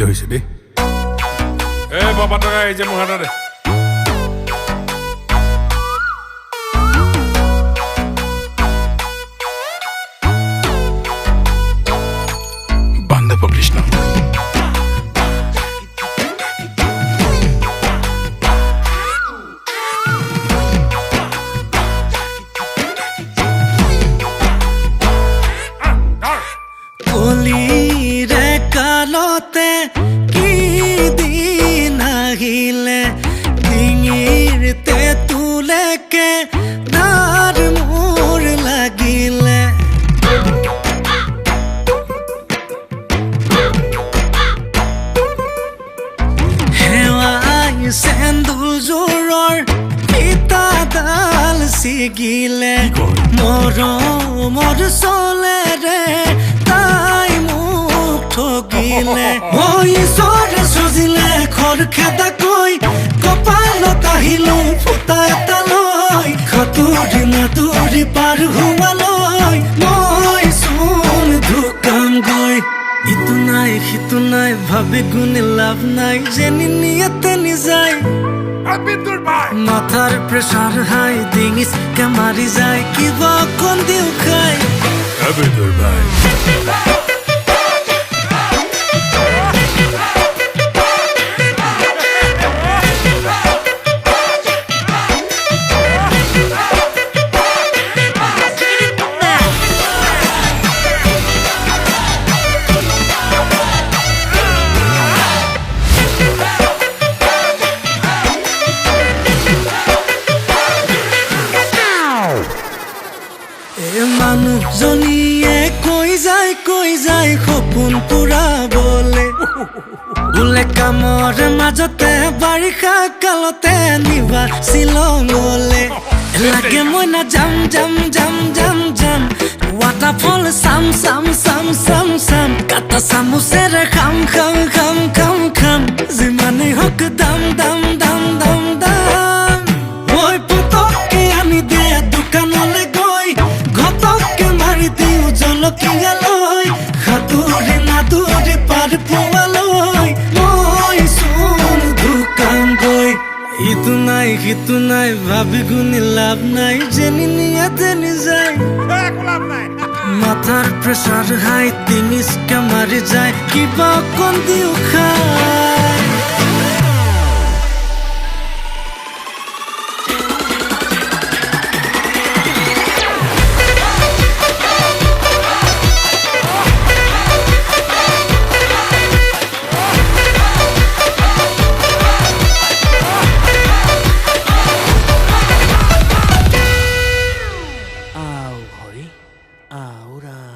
ধৰিছে দেই বাবা টকা এই যে মোৰ হাততে বান্ধৱ কৃষ্ণ কলিৰে কালতে কি দিন আহিলে ডিঙিৰ তেঁতুলেকে ডাৰ মোৰ লাগিলে হেৱাই চেন্দুৰযোৰৰ ফিতাডাল ছিগিলে মৰমৰ চলেৰে তাই মোক ঠগিলে ঈশ্বৰে সজিলে খৰখেদাকৈ কপালত আহিলো ফুটা এটা লৈ সাঁতুৰি নাতুৰি পাৰ হোৱালৈ মই চোন ঢুকামগৈ ইটো নাই সিটো নাই ভাবি গুণে লাভ নাই যেনি নিয়াতে নিযায় মাথাৰ প্ৰেছাৰ হাই ডিঙিচকে মাৰি যায় কিবা অকণ দিও খাই বিদুৰ ভাই মানুহজনীয়ে কৈ যায় সপোন পুৰাবলে বোলে কামৰ মাজতে বাৰিষা কালতে নিবা শ্বিলঙলে লাগে মই না যাম ৱাটাৰফল চাম কাটা চামুচেৰে খাম যিমানেই হওক দাম মই পতককে আনি দে দোকানলে গৈ ঘটককে মাৰি দিওঁ জলকীয়ালৈ সাঁতুৰি নাতুৰি পাৰ পোৱালৈ মই চোন ঢুকামগৈ ইটো নাই সিটো নাই ভাবি গুণি লাভ নাই যেনি নিয়াতে নিযায় মাথাৰ প্ৰেছাৰ হাই ডিঙিচকে মাৰি যায় কিবা অকণ দিও খাই ahora